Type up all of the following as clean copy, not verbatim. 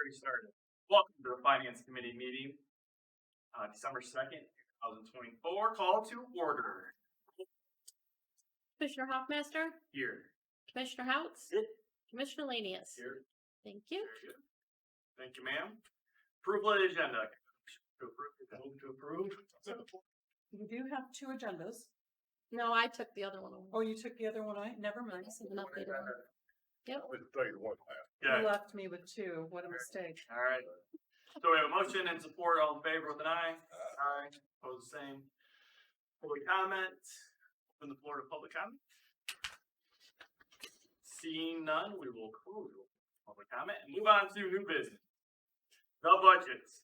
Already started. Welcome to the Finance Committee meeting, December 2nd, 2024. Call to order. Commissioner Hoffmaster, Here. Commissioner Houts, Here. Commissioner Lanius. Here. Thank you. Very good. Thank you, ma'am. Approval of the agenda. To approve. Move to approve. You do have two agendas. No, I took the other one away. Oh, you took the other one away? Never mind. This is an updated one. Yep. You Yeah. left me with two. What a mistake. All right. So we have a motion and support. All in favor with an aye. Aye. Opposed, the same. Public comment. Open the floor to public comment. Seeing none, we will close public comment and move on to new business. The budgets.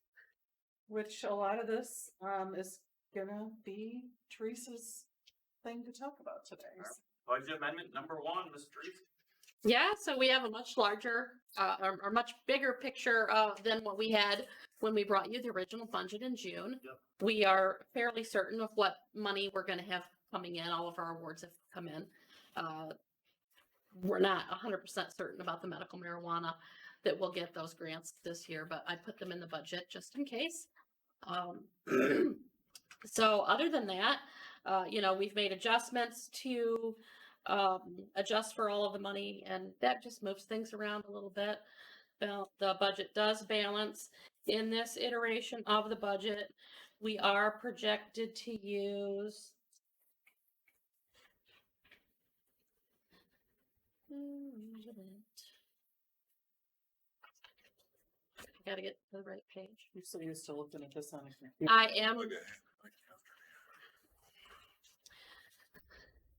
Which a lot of this is gonna be Teresa's thing to talk about today. Budget amendment number one, Ms. Teresa. Yeah, so we have a much larger, or much bigger picture than what we had when we brought you the original budget in June. Yep. We are fairly certain of what money we're going to have coming in. All of our awards have come in. We're not 100% certain about the medical marijuana that we'll get those grants this year, but I put them in the budget just in case. So other than that, we've made adjustments to adjust for all of the money, and that just moves things around a little bit. The budget does balance. In this iteration of the budget, we are projected to use I gotta get to the right page. So you're still looking at this on a computer? I am.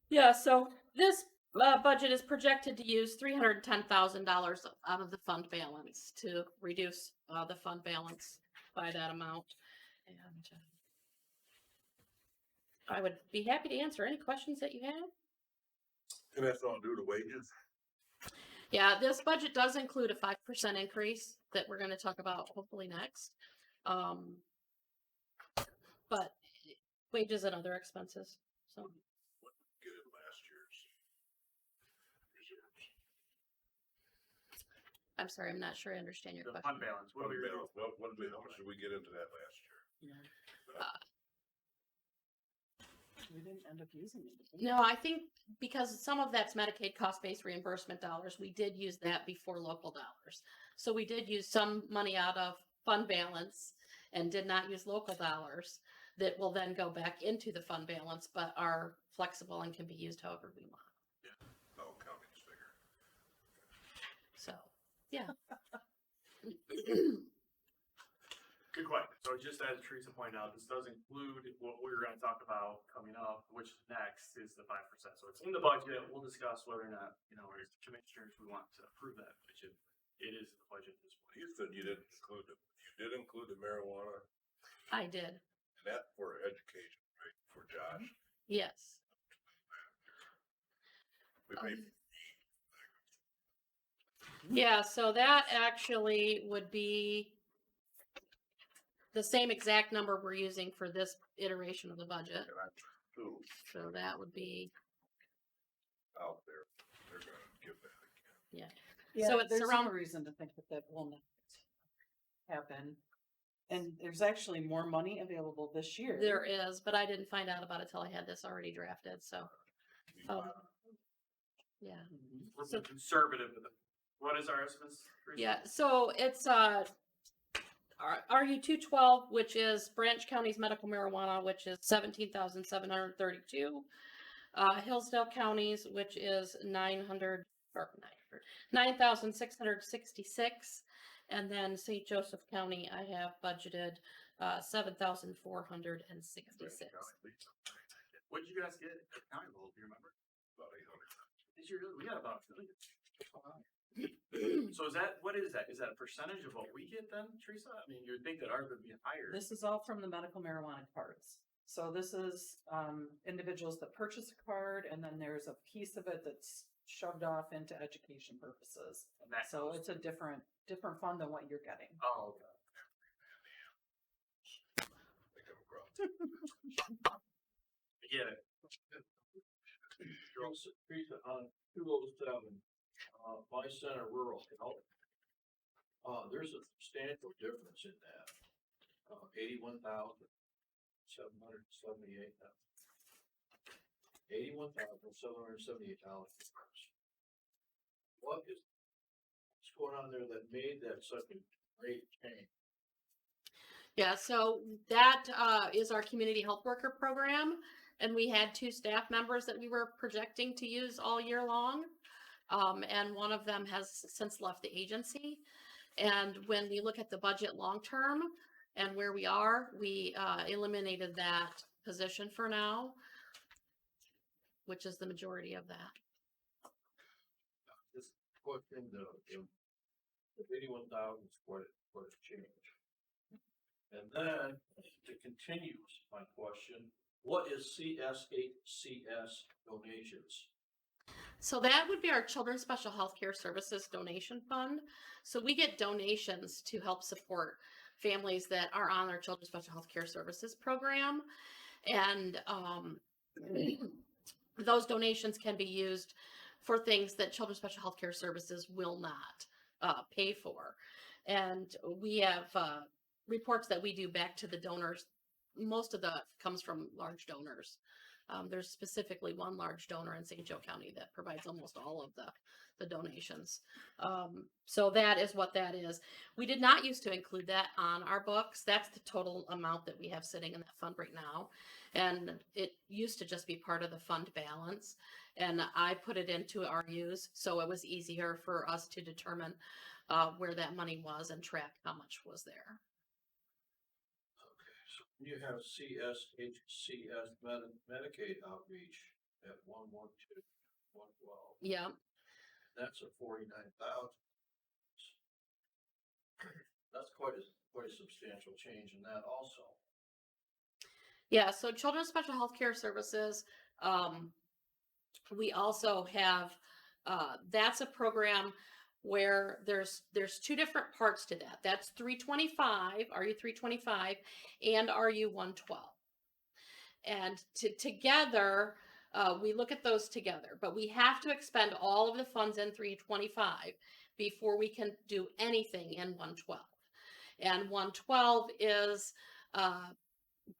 Yeah, so this budget is projected to use $310,000 out of the fund balance to reduce the fund balance by that amount. And I would be happy to answer any questions that you have. And that's all due to wages? Yeah, this budget does include a 5% increase that we're going to talk about hopefully next. But wages and other expenses. So. Get it last year's reserves. I'm sorry, I'm not sure I understand your The question. fund balance. What do we do? How much did we get into that last year? We didn't end up using it. No, I think because some of that's Medicaid cost-based reimbursement dollars, we did use that before local dollars. So we did use some money out of fund balance and did not use local dollars that will then go back into the fund balance, but are flexible and can be used however we want. Oh, county's figure. So, yeah. Good question. So just as Teresa pointed out, this does include what we're going to talk about coming up, which next is the 5%. So it's in the budget. We'll discuss whether or not, as commissioners, we want to approve that budget. It is in the budget at this point. You said you did include the marijuana, I did. and that for education, right, for Josh? Yes. We paid, Yeah, so that actually would be the same exact number we're using for this iteration of the budget. and I'm too So that would be, out there, they're gonna give that again. Yeah, So it's there's around- no reason to think that will not happen. And there's actually more money available this year. there is, but I didn't find out about it till I had this already drafted, so, yeah. Mhm. We're So- being conservative with it. What is our estimates, Teresa? Yeah, so it's, RU 212, which is Branch County's medical marijuana, which is 17,732. Hillsdale County's, which is 9,666. And then St. Joseph County, I have budgeted, 7,466. What did you guys get at the county level? Do you remember? About 800. Did you really? We got about $1 million. So what is that? Is that a percentage of what we get then, Teresa? I mean, you would think that ours would be higher. This is all from the medical marijuana cards. So this is individuals that purchase a card, and then there's a piece of it that's shoved off into education purposes. And that So goes- it's a different fund than what you're getting. Oh, okay. They come across. I get it. Teresa, on 207, my center rural health. There's a substantial difference in that. $81,778. $81,778 difference. What's going on there that made that such a great change? Yeah, so that is our community health worker program, and we had 2 staff members that we were projecting to use all year long, and one of them has since left the agency. And when we look at the budget long term and where we are, we eliminated that position for now, which is the majority of that. This question, the 81,000 is quite a change. And then, to continues my question, what is CS8CS donations? So that would be our Children's Special Health Care Services Donation Fund. So we get donations to help support families that are on our Children's Special Health Care Services program. And those donations can be used for things that Children's Special Health Care Services will not pay for. And we have reports that we do back to the donors. Most of that comes from large donors. There's specifically one large donor in St. Joe County that provides almost all of the donations. So that is what that is. We did not used to include that on our books. That's the total amount that we have sitting in that fund right now. And it used to just be part of the fund balance. And I put it into RUs, so it was easier for us to determine where that money was and track how much was there. You have CSHCS Medicaid outreach at 112, 112. Yeah. That's a 49,000. That's quite a substantial change in that also. Yeah, so Children's Special Health Care Services, we also have, that's a program where there's 2 different parts to that. That's 325, RU 325, and RU 112. And together, we look at those together, but we have to expend all of the funds in 325 before we can do anything in 112. And 112 is,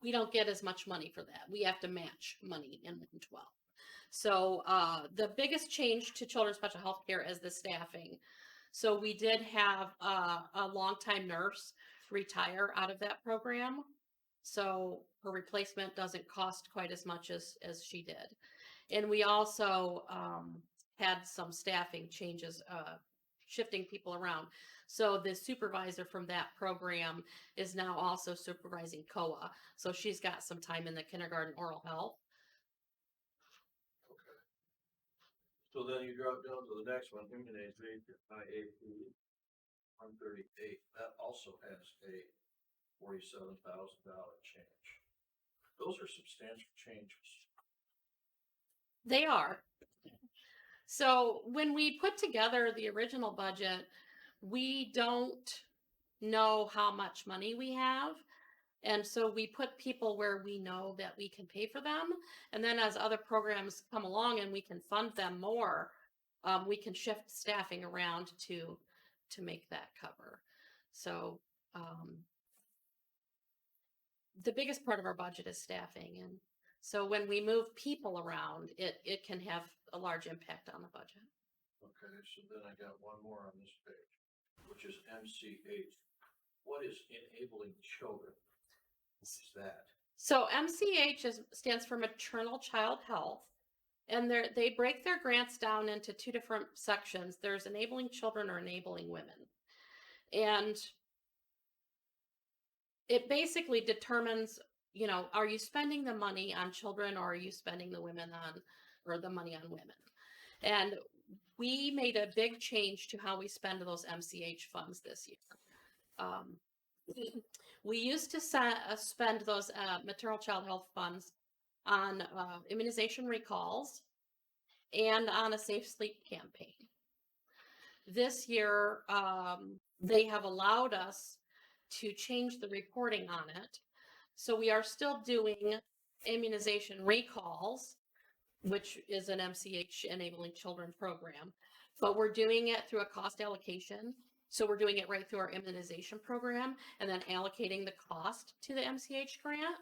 we don't get as much money for that. We have to match money in 112. So the biggest change to Children's Special Health Care is the staffing. So we did have a longtime nurse retire out of that program. So her replacement doesn't cost quite as much as she did. And we also had some staffing changes, shifting people around. So the supervisor from that program is now also supervising COA. So she's got some time in the kindergarten oral health. So then you drop down to the next one, immunization, IAP 138. That also has a $47,000 change. Those are substantial changes. They are. So when we put together the original budget, we don't know how much money we have. And so we put people where we know that we can pay for them. And then as other programs come along and we can fund them more, we can shift staffing around to make that cover. So the biggest part of our budget is staffing. And so when we move people around, it can have a large impact on the budget. Okay, so then I got one more on this page, which is MCH. What is enabling children? What is that? So MCH stands for Maternal Child Health, and they break their grants down into 2 different sections. There's enabling children or enabling women. And it basically determines, are you spending the money on children or are you spending the money on women? And we made a big change to how we spend those MCH funds this year. We used to spend those maternal child health funds on immunization recalls and on a safe sleep campaign. This year, they have allowed us to change the reporting on it. So we are still doing immunization recalls, which is an MCH Enabling Children program, but we're doing it through a cost allocation. So we're doing it right through our immunization program and then allocating the cost to the MCH grant.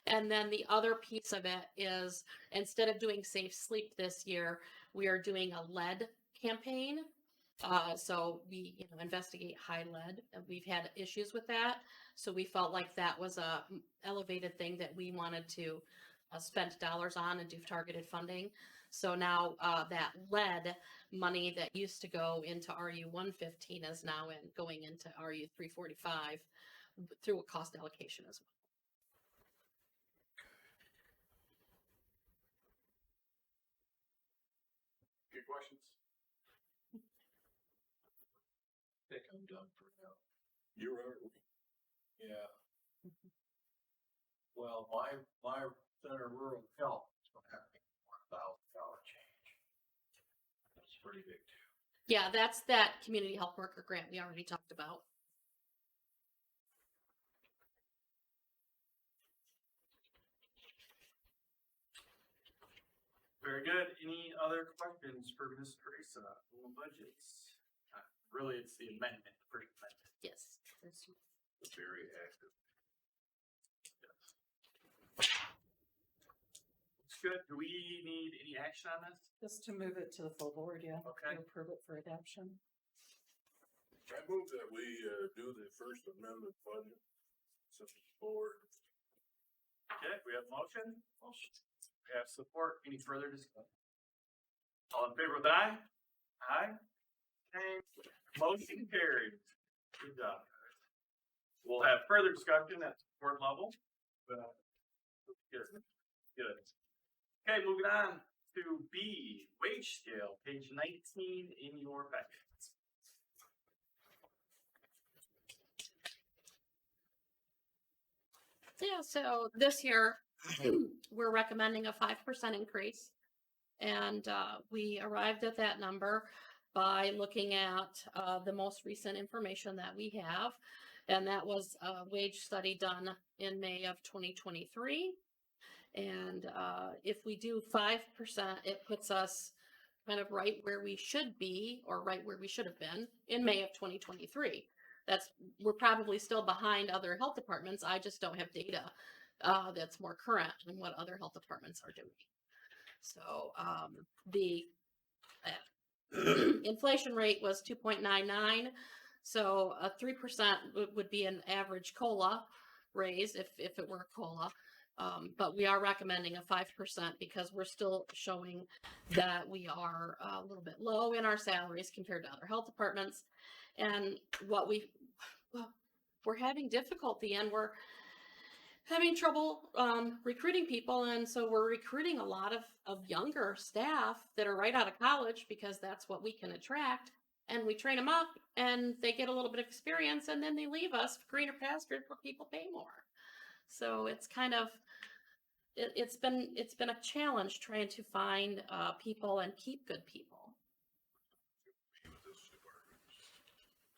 And then the other piece of it is instead of doing Safe Sleep this year, we are doing a lead campaign. So we, investigate high lead, and we've had issues with that. So we felt like that was a elevated thing that we wanted to spend dollars on and do targeted funding. So now that lead money that used to go into RU 115 is now going into RU 345 through a cost allocation as well. Good questions? I think I'm done for now. You are, Yeah. Well, my Center Rural Health is gonna have to $1,000 change. That's pretty big too. Yeah, that's that community health worker grant we already talked about. Very good. Any other questions for Ms. Teresa on budgets? Really, it's the amendment, the first amendment. Yes. very active. It's good. Do we need any action on this? Just to move it to the full board, yeah. Okay. To approve it for adoption. I move that we, do the First Amendment budget. Since it's board. Okay, we have a motion. We have support. Any further discussion? All in favor with aye? Aye. Okay, motion carried. Good job. We'll have further discussion at the board level. But good. Good. Okay, moving on to B, wage scale, page 19 in your packet. Yeah, so this year, we're recommending a 5% increase. And we arrived at that number by looking at the most recent information that we have. And that was a wage study done in May of 2023. And if we do 5%, it puts us kind of right where we should be, or right where we should have been in May of 2023. We're probably still behind other health departments. I just don't have data that's more current than what other health departments are doing. So the inflation rate was 2.99. So a 3% would be an average COLA raise if it were a COLA. But we are recommending a 5% because we're still showing that we are a little bit low in our salaries compared to other health departments. And we're having difficulty, and we're having trouble recruiting people. And so we're recruiting a lot of younger staff that are right out of college because that's what we can attract. And we train them up and they get a little bit of experience, and then they leave us for greener pastures where people pay more. So it's kind of, it's been a challenge trying to find people and keep good people. With this department.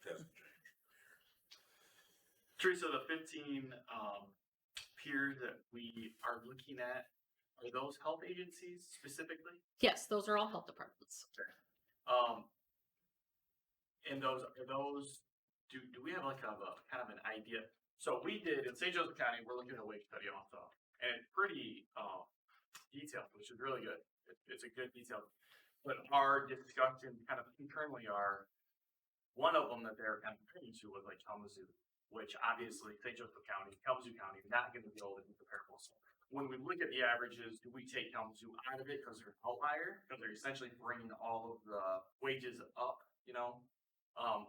Hasn't changed. Teresa, the 15 peers that we are looking at, are those health agencies specifically? Yes, those are all health departments. And those are those. Do we have like a kind of an idea? So we did in St. Joseph County. We're looking at a wage study also, and it's pretty detailed, which is really good. It's a good detail. But our discussion kind of internally are one of them that they're kind of pointing to was like Kalamazoo, which obviously St. Joseph County, Kalamazoo County, not going to be able to be comparable. So when we look at the averages, do we take Kalamazoo out of it because they're an outlier, because they're essentially bringing all of the wages up,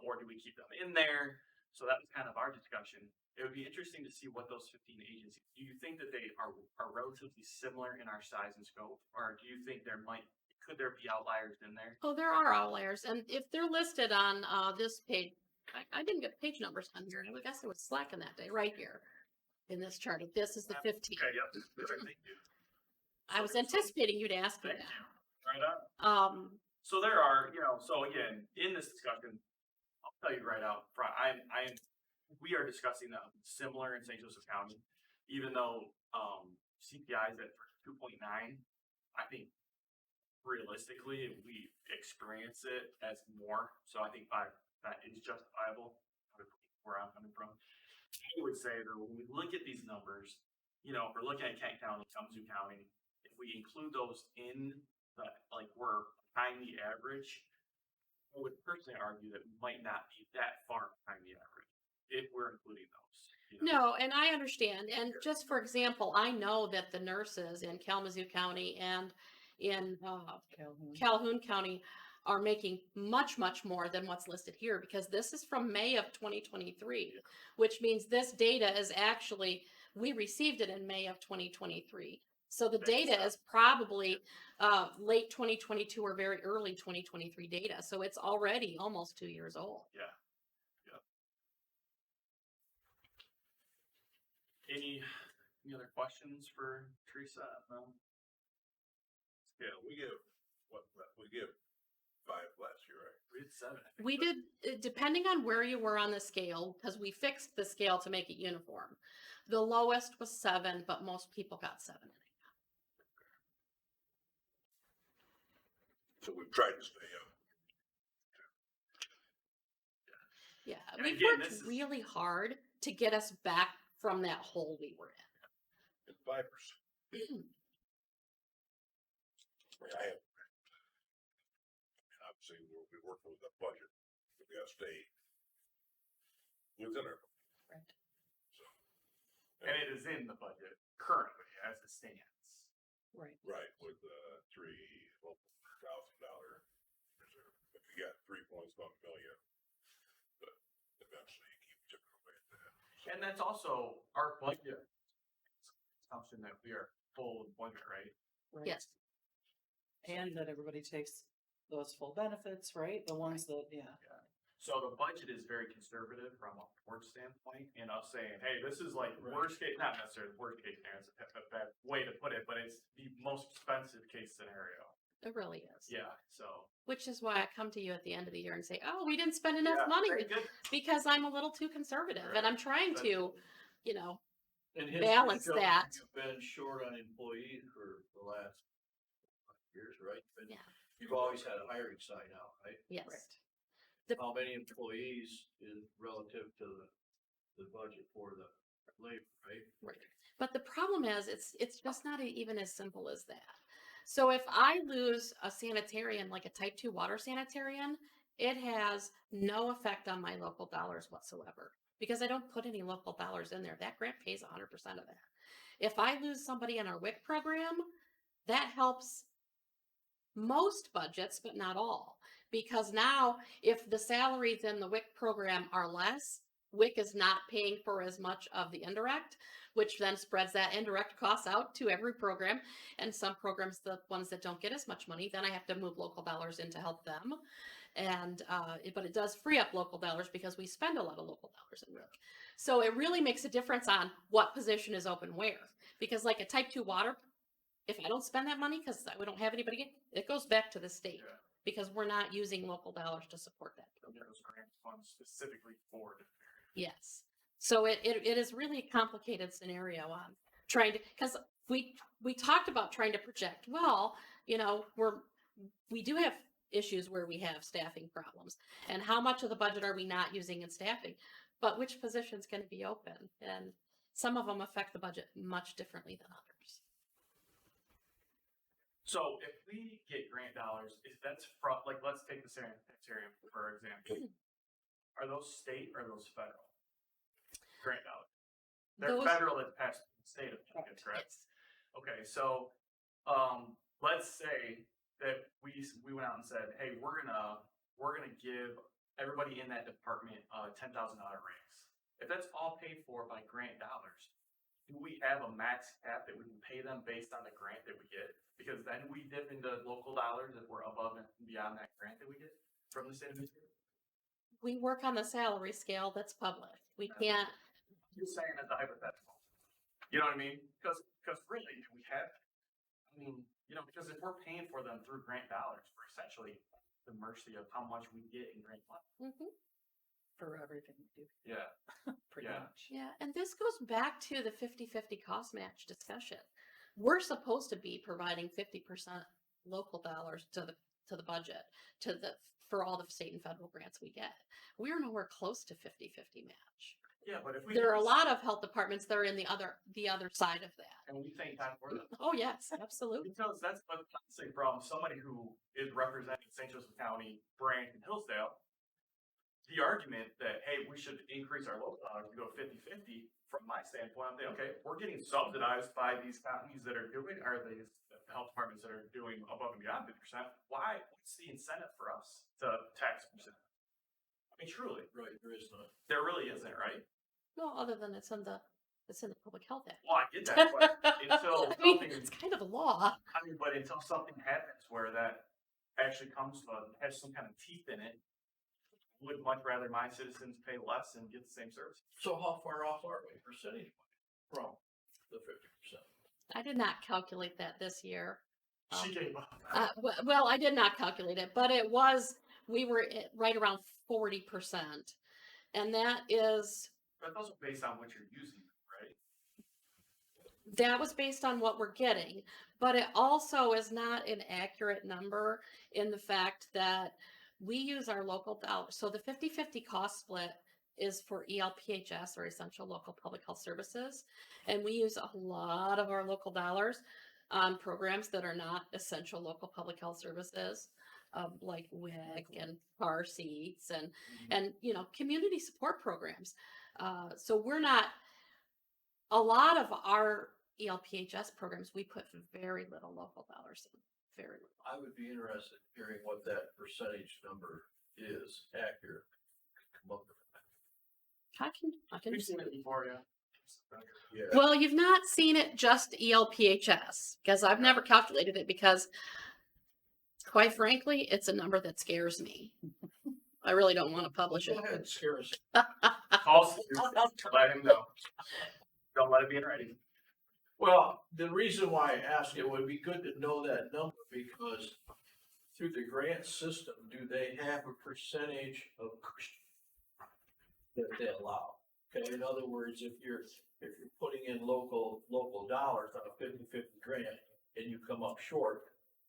or do we keep them in there? So that was kind of our discussion. It would be interesting to see what those 15 agencies, do you think that they are relatively similar in our size and scope? Or do you think could there be outliers in there? Oh, there are outliers, and if they're listed on this page, I didn't get page numbers on here. I guess I was slacking that day, right here in this chart. If this is the 15, Okay, yep. Thank you. I was anticipating you to ask me Thank that. you. Right on. So there are, so again, in this discussion, I'll tell you right out front, we are discussing them similar in St. Joseph County, even though CPI is at 2.9. I think realistically, we experience it as more. So I think 5 that is justifiable, where I'm coming from. I would say though, when we look at these numbers, you know, if we're looking at Kent County, Kalamazoo County, if we include those in the, like, we're behind the average, I would personally argue that we might not be that far behind the average if we're including those. You know? No, and I understand. And just for example, I know that the nurses in Kalamazoo County and in Calhoun. Calhoun County are making much, much more than what's listed here because this is from May of 2023, which means this data is actually, we received it in May of 2023. So the data is probably late 2022 or very early 2023 data. So it's already almost 2 years old. Yeah. Any other questions for Teresa? No? Yeah, we give, we give 5 last year, right? We had 7. I think. We did, depending on where you were on the scale, because we fixed the scale to make it uniform. The lowest was 7, but most people got 7. So we've tried to stay up. Yeah, And we again, worked this is- really hard to get us back from that hole we were in. It's 5%. I have. And obviously, we work with the budget. We gotta stay within our. Right. So. And it is in the budget currently as it stands. Right. Right, with $3,000 reserve. If you got 3 point million, but eventually you keep chipping away at that. And that's also our budget assumption that we are full employment, right? Right. Yes, And that everybody takes those full benefits, right? The ones that, yeah. So the budget is very conservative from a board standpoint, and us saying, hey, this is like worst case, not necessarily worst case scenario, it's a bad way to put it, but it's the most expensive case scenario. it really is. Yeah, so. Which is why I come to you at the end of the year and say, oh, we didn't spend enough Yeah, money thank goodness. because I'm a little too conservative and I'm trying to, you know, And history balance shows that. You've been short on employees for the last years, right? But Yeah. You've always had a hiring sign out, right? yes. Right. How many employees is relative to the budget for the labor, right? Right. But the problem is, it's just not even as simple as that. So if I lose a sanitarian, like a type 2 water sanitarian, it has no effect on my local dollars whatsoever because I don't put any local dollars in there. That grant pays 100% of that. If I lose somebody in our WIC program, that helps most budgets, but not all. Because now, if the salaries in the WIC program are less, WIC is not paying for as much of the indirect, which then spreads that indirect costs out to every program. And some programs, the ones that don't get as much money, then I have to move local dollars in to help them. And but it does free up local dollars because we spend a lot of local dollars in WIC. So it really makes a difference on what position is open where. Because like a type 2 water, if I don't spend that money because we don't have anybody, it goes back to the state. Yeah. Because we're not using local dollars to support that Yeah, program. those grant funds specifically for the Yes. So it is really a complicated scenario on trying to, because we talked about trying to project, well, you know, we do have issues where we have staffing problems. And how much of the budget are we not using in staffing? But which position's going to be open? And some of them affect the budget much differently than others. So if we get grant dollars, if that's from, like, let's take the sanitarium for example. Are those state or are those federal? Grant dollars. They're Those- federal that passed the state of Michigan, correct? Yes. Okay, so, let's say that we went out and said, hey, we're gonna give everybody in that department a $10,000 raise. If that's all paid for by grant dollars, do we have a max cap that we can pay them based on the grant that we get? Because then we dip into local dollars if we're above and beyond that grant that we get from the state of Michigan. We work on the salary scale that's public. We can't, Just saying as a hypothetical. You know what I mean? Because really, we have, I mean, you know, because if we're paying for them through grant dollars, we're essentially the mercy of how much we get in grant money. Mhm. For everything we do, Yeah. pretty Yeah. much. Yeah, and this goes back to the 50-50 cost match discussion. We're supposed to be providing 50% local dollars to the budget, to the for all the state and federal grants we get. We're nowhere close to 50-50 match. Yeah, but if we. There are a do- lot of health departments that are in the other side of that. And we think time for them. Oh, yes, absolutely. Because that's the same problem. Somebody who is representing St. Joseph County, Brandon, Hillsdale, the argument that, hey, we should increase our local dollars to go 50-50, from my standpoint, I'm thinking, okay, we're getting subsidized by these counties that are doing, or these health departments that are doing above and beyond 50%. Why? What's the incentive for us to tax percent? I mean, truly, Right, there is none. there really isn't, right? No, other than it's in the Public Health Act. Well, I get that, but until I mean, something, it's kind of a law. I mean, but until something happens where that actually comes to, has some kind of teeth in it, would much rather my citizens pay less and get the same service. So how far off are we percentage from the 50%? I did not calculate that this year. She gave up. Well, I did not calculate it, but we were right around 40%. And that is, But those are based on what you're using, right? that was based on what we're getting, but it also is not an accurate number in the fact that we use our local dollars. So the 50-50 cost split is for ELPHS, or Essential Local Public Health Services. And we use a lot of our local dollars on programs that are not essential local public health services, like WIC and car seats and community support programs. So we're not, a lot of our ELPHS programs, we put very little local dollars in, very little. I would be interested in hearing what that percentage number is accurate. Come up with I can. We've seen it before, yeah. that. Yeah. Well, you've not seen it just ELPHS, because I've never calculated it, because quite frankly, it's a number that scares me. I really don't want to publish it. Go ahead, scare us. Call Stu, let him know. Don't let it be in writing. Well, the reason why I ask it would be good to know that number, because through the grant system, do they have a percentage of cushion that they allow? Okay, in other words, if you're putting in local dollars on a 50-50 grant and you come up short,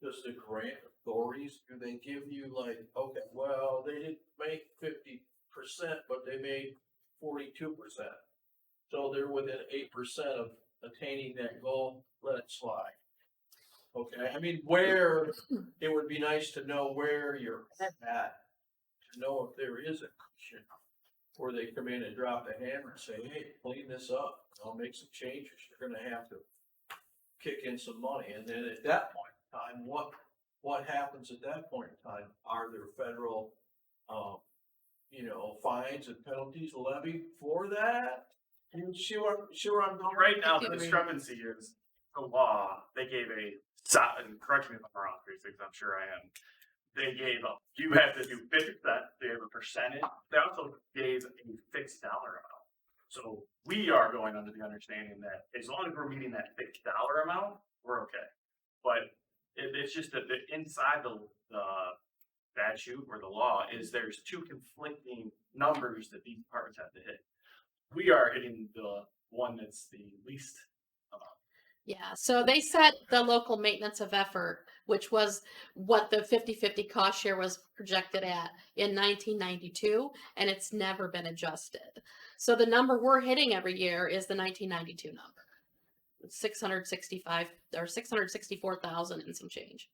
does the grant authorities, do they give you like, okay, well, they didn't make 50%, but they made 42%. So they're within 8% of attaining that goal, let it slide. Okay, I mean, where, it would be nice to know where you're at, to know if there is a cushion, where they come in and drop the hammer and say, hey, clean this up, I'll make some changes, you're gonna have to kick in some money, and then at that point in time, what happens at that point in time? Are there federal, fines and penalties levied for that? You see where I'm going? Right now, the I mean, discrepancy is the law, they gave and correct me if I'm wrong, because I'm sure I am. They gave you have to do 50%, they have a percentage, they also gave a fixed dollar amount. So we are going under the understanding that as long as we're meeting that fixed dollar amount, we're okay. But it's just that inside the statute or the law is there's two conflicting numbers that these departments have to hit. We are hitting the one that's the least amount. Yeah, so they set the local maintenance of effort, which was what the 50-50 cost share was projected at in 1992, and it's never been adjusted. So the number we're hitting every year is the 1992 number. 665 or 664,000 and some change.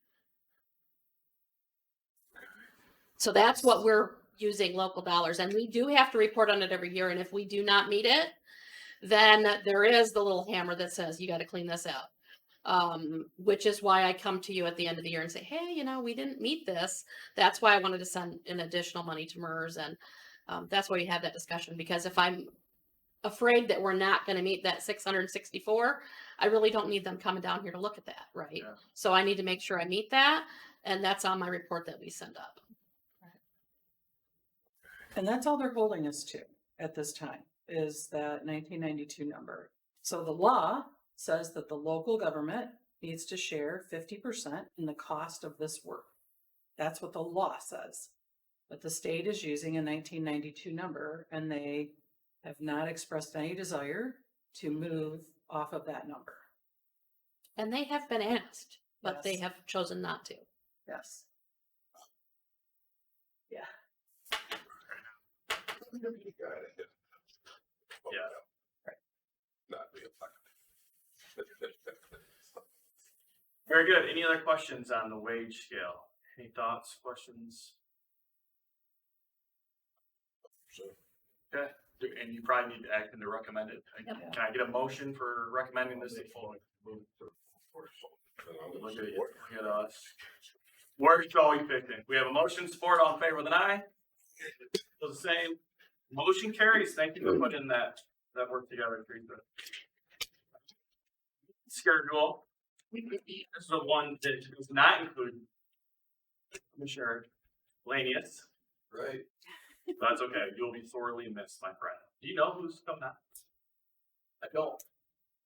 So that's what we're using local dollars, and we do have to report on it every year, and if we do not meet it, then there is the little hammer that says you got to clean this out. Which is why I come to you at the end of the year and say, hey, we didn't meet this. That's why I wanted to send an additional money to MERS, and that's why we have that discussion, because if I'm afraid that we're not going to meet that 664, I really don't need them coming down here to look at that, right? Yeah. So I need to make sure I meet that, and that's on my report that we send up. And that's all they're holding us to at this time, is that 1992 number. So the law says that the local government needs to share 50% in the cost of this work. That's what the law says. But the state is using a 1992 number, and they have not expressed any desire to move off of that number. And they have been asked, but they Yes. have chosen not to. Yes. Yeah. Not be elected. Very good. Any other questions on the wage scale? Any thoughts, questions? So, Okay, and you probably need to act and to recommend it. Yep. Can I get a motion for recommending this? and I'm gonna Look at, support. look at us. Where shall we pick it? We have a motion, support, all in favor with an eye? Does the same. Motion carries. Thank you for putting that work together, Teresa. Schedule. This is the one that does not include Commissioner Lanius. Right. That's okay. You'll be sorely missed, my friend. Do you know who's coming out? I don't,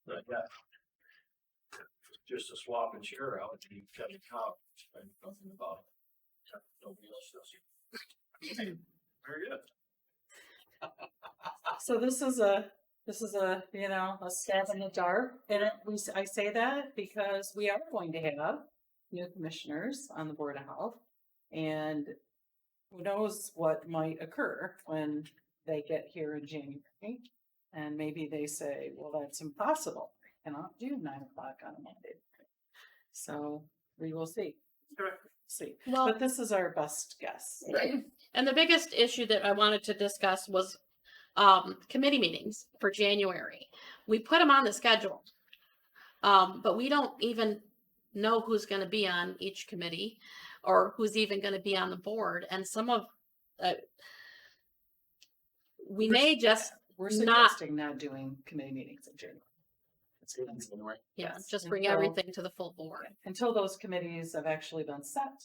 But yeah. just to swap and share out, and you cut the top, and nothing about it. Nobody else does it. Very good. So this is a, you know, a stab in the dark, and I say that because we are going to have new commissioners on the Board of Health, and who knows what might occur when they get here in January, and maybe they say, well, that's impossible, I cannot do 9 o'clock on a Monday. So we will see. Okay. See, Well- but this is our best guess. And the biggest issue that I wanted to discuss was committee meetings for January. We put them on the schedule, but we don't even know who's going to be on each committee or who's even going to be on the board. And some of we may just We're not- suggesting not doing committee meetings in January. It's good anyway. just bring until- everything to the full board. Until those committees have actually been set.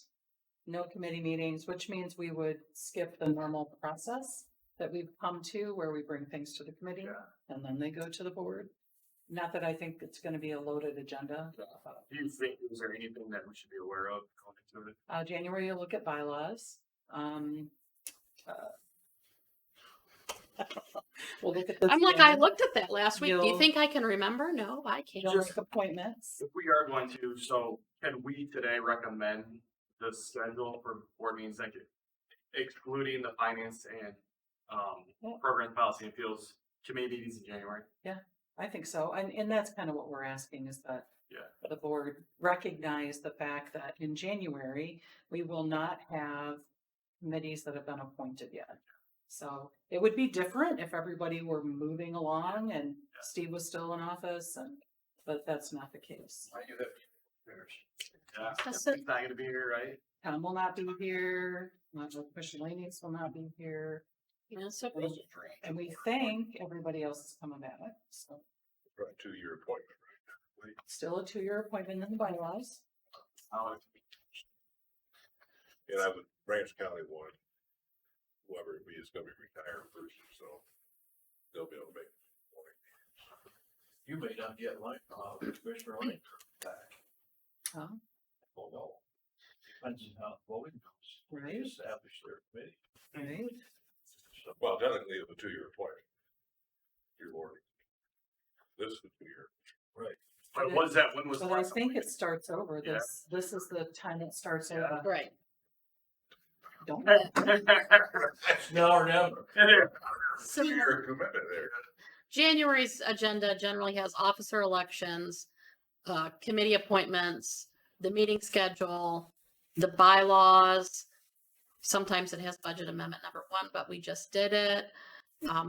No committee meetings, which means we would skip the normal process that we've come to where we bring things to the committee Yeah. and then they go to the board. Not that I think it's gonna be a loaded agenda. Do you think, is there anything that we should be aware of going into it? January, you'll look at bylaws. We'll look at the. I'm like, I looked at that last week. Do you You'll- think I can remember? No, I can't. You'll make appointments. If we are going to, so can we today recommend the schedule for board meetings, like excluding the finance and Yeah. program policy and appeals committee meetings in January? I think so. And that's kind of what we're asking is that Yeah. the board recognize the fact that in January, we will not have committees that have been appointed yet. So it would be different if everybody were moving along and Steve was still in office but that's not the case. Why you have there's Yeah, That's he's not gonna be here, right? Tom will not be here, Commissioner Lanius will not be here, Yeah, so those are strange. and we think everybody else is coming back, so. Right, 2-year appointment, right? Still a 2-year appointment in the bylaws. And I would, Branch County one, whoever it be is gonna be retired person, so they'll be able to make it. You may not get Commissioner Lane back. Huh? Oh, no. Depends on how voting goes. Right. They establish their committee. Right. So, Well, technically, it's a 2-year appointment. You're warning. This is a 2-year. right. But was that, when was? the But I last think time? it starts over, Yeah. this is the time it starts Yeah. over. right. Don't, It's now or never. So 2-year commitment there. January's agenda generally has officer elections, committee appointments, the meeting schedule, the bylaws. Sometimes it has budget amendment number 1, but we just did it.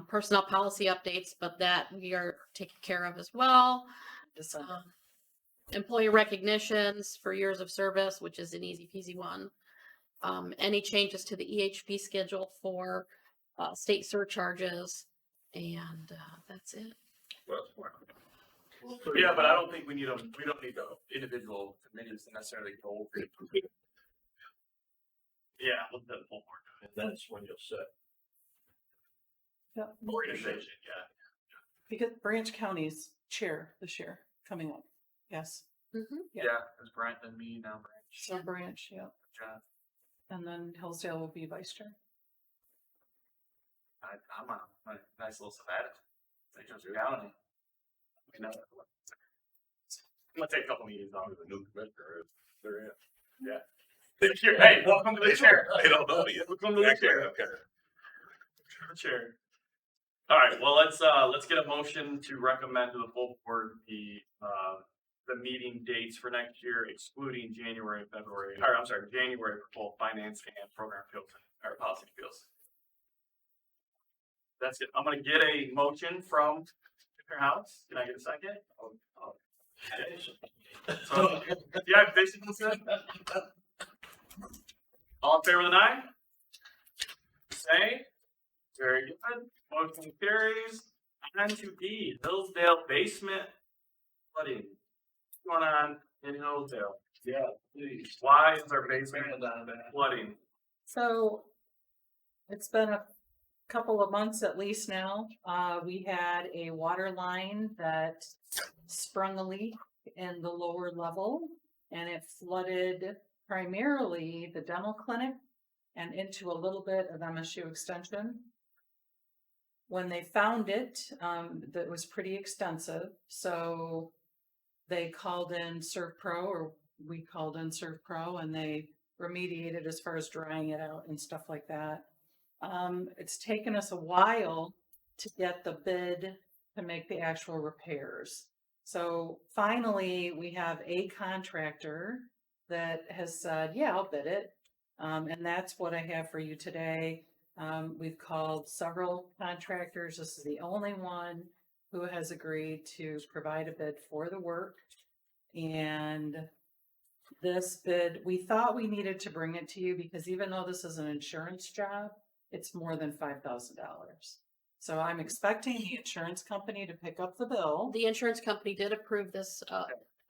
Personnel policy updates, but that we are taking care of as well. December. Employee recognitions for years of service, which is an easy peasy one. Any changes to the EHP schedule for state surcharges, and that's it. Well, that's fine. Yeah, but I don't think we need them, we don't need the individual committees to necessarily go over it. Yeah, with the full board And that's when you'll set. Yep. organization, yeah. Because Branch County's chair this year coming up, yes, Mhm. Yeah. Yeah, it's Brent and me now, Brent, so Branch, yeah, John. and then Hillsdale will be vice chair. I'm on a nice little sabbatical. St. Joseph County. You know, I'm gonna take a couple meetings off. The new commissioner is, they're in. Hey, welcome to the chair. They don't know yet. Welcome to the Actually, chair. okay. through the chair. All right, well, let's get a motion to recommend to the full board the meeting dates for next year excluding January and February, or I'm sorry, January for both finance and program fields, or policy fields. That's it. I'm gonna get a motion from Mr. House. Can I get a second? So, yeah, basically said. All in favor of the nine? Say. Very good. Motion carries. On to B, Hillsdale basement flooding. What's going on in Hillsdale? Yeah, please. Why is our basement Expand on that. flooding? So it's been a couple of months at least now. We had a water line that sprung a leak in the lower level and it flooded primarily the dental clinic and into a little bit of MSU extension. When they found it, that was pretty extensive. So they called in ServPro, or we called in ServPro, and they remediated as far as drying it out and stuff like that. It's taken us a while to get the bid to make the actual repairs. So finally, we have a contractor that has said, yeah, I'll bid it. And that's what I have for you today. We've called several contractors. This is the only one who has agreed to provide a bid for the work. And this bid, we thought we needed to bring it to you because even though this is an insurance job, it's more than $5,000. So I'm expecting the insurance company to pick up the bill. The insurance company did approve this,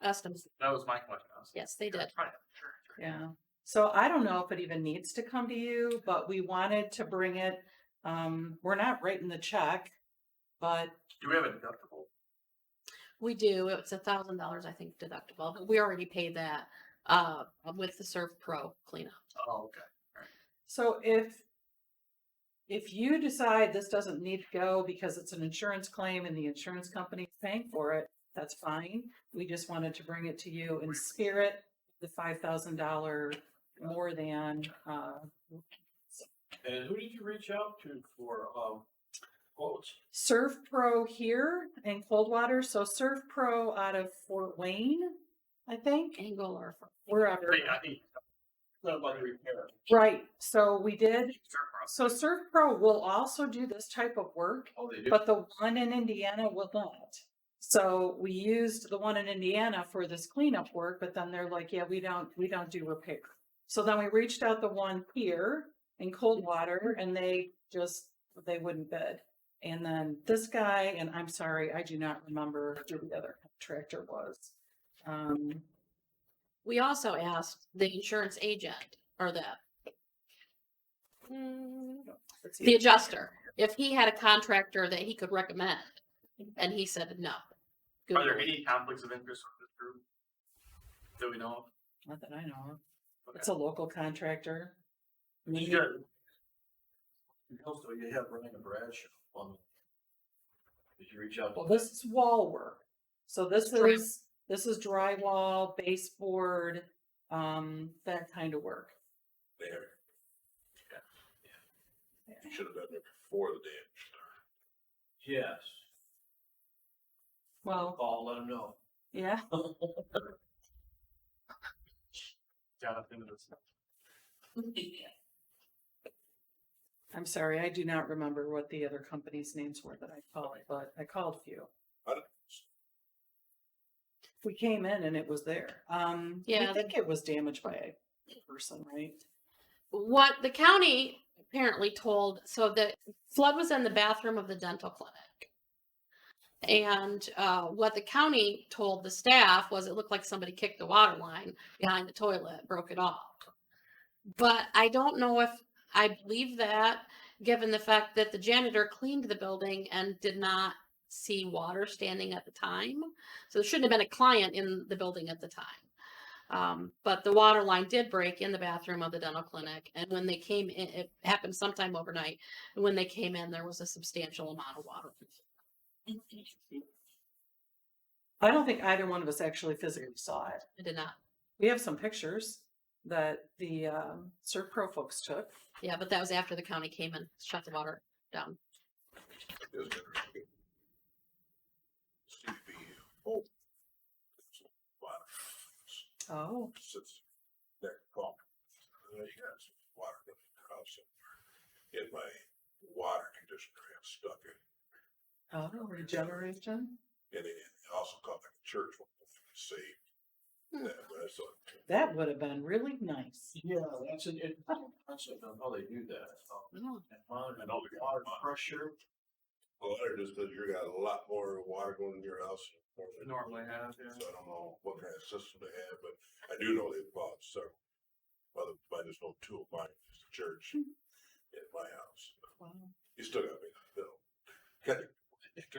estimate. That was my question. Yes, they did. Sure. Yeah. So I don't know if it even needs to come to you, but we wanted to bring it. We're not writing the check, but Do we have a deductible? We do. It's $1,000, I think, deductible, but we already paid that, with the ServPro cleanup. Oh, okay. so if you decide this doesn't need to go because it's an insurance claim and the insurance company is paying for it, that's fine. We just wanted to bring it to you in spirit, the $5,000 more than, And who did you reach out to for, quotes? ServPro here in Coldwater. So ServPro out of Fort Wayne, I think, Angle or. wherever. Wait, I think. Not about the repair. Right. So we did. Sure. So ServPro will also do this type of work, Oh, they do? but the one in Indiana will not. So we used the one in Indiana for this cleanup work, but then they're like, yeah, we don't do repair. So then we reached out the one here in Coldwater and they wouldn't bid. And then this guy, and I'm sorry, I do not remember who the other contractor was. We also asked the insurance agent or the Let's see. the adjuster if he had a contractor that he could recommend, and he said no. Are there any conflicts of interest with this group that we know of? Not that I know of. Okay. It's a local contractor. I mean, Good. Also, you have Ryan Bradshaw on. Did you reach out? to Well, this is wall work. So this True. is drywall, baseboard, that kind of work. There. You should have done it before the damage started. Yes. Well, Call, let him know. yeah. Got up into this. I'm sorry, I do not remember what the other companies' names were that I called, but I called a few. I don't- We came in and it was there. Yeah, I think it was damaged by a person, right? What the county apparently told, so the flood was in the bathroom of the dental clinic. And what the county told the staff was it looked like somebody kicked the water line behind the toilet, broke it off. But I don't know if I believe that, given the fact that the janitor cleaned the building and did not see water standing at the time. So there shouldn't have been a client in the building at the time. But the water line did break in the bathroom of the dental clinic. And when they came in, it happened sometime overnight. And when they came in, there was a substantial amount of water. I don't think either one of us actually physically saw it. It did not. We have some pictures that the ServPro folks took. Yeah, but that was after the county came and shut the water down. Is it? CP, oh. Water. Oh, Sits there, pump. You got some water in the house somewhere. In my water conditioner, I have stuck it. oh, regeneration. And it also called like a church one, saved. Yeah, but I saw it. That would have been really nice. Yeah, that's how they do that. Yeah. And monitor the water pressure. Well, I just said you got a lot more water going in your house. Normally have, yeah. So I don't know what kind of system they have, but I do know they've bought several. Well, I just know two of mine, is the church in my house. Wow. You still gotta pay the bill. Okay.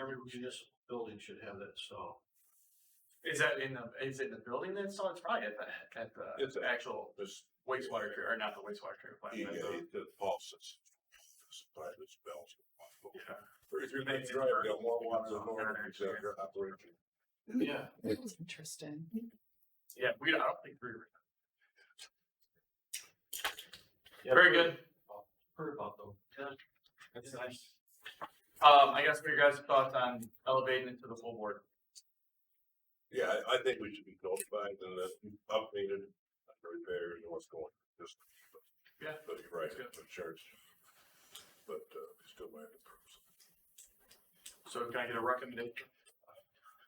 Every municipal building should have that installed. Is that in the building then? So it's probably at the It's a- actual This wastewater, or not the wastewater treatment plant. but the pulses. Supply this bells. Yeah. If you're making drive, you got more water than normal, except your operation. Yeah. That's interesting. Yeah, I don't think we're. Yeah, Very good. Heard about them. That's nice. I guess for your guys' thoughts on elevating it to the full board. Yeah, I think we should be notified and then updated, repairs and what's going, just. Yeah. But you're right, That's good. the church. But, we still might approve. So can I get a recommendation?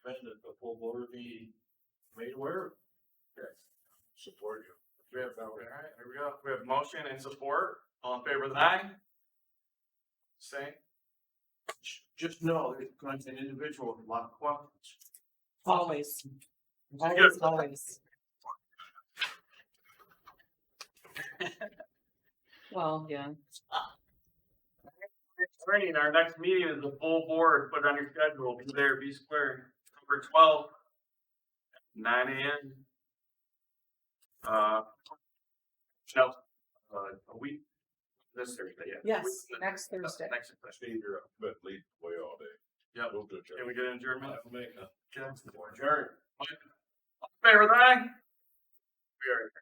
And that the full board be made aware. Support you. We have, all right, here we go. We have motion and support. All in favor of the aye? Say. Just know that it's an individual with a lot of questions. Always. Good. Always. Well, yeah. Training, our next meeting is the full board. Put it on your schedule. Be there, be square. Number 12. 9 a.m. No, a week. This Thursday, yeah. Yes, A week from next Thursday. Next Thursday. Steve, you're up, but lead the way all day. Yep. We'll do it. Can we get an adjournment? I'll make a Adjourn. All in favor of the aye? We are.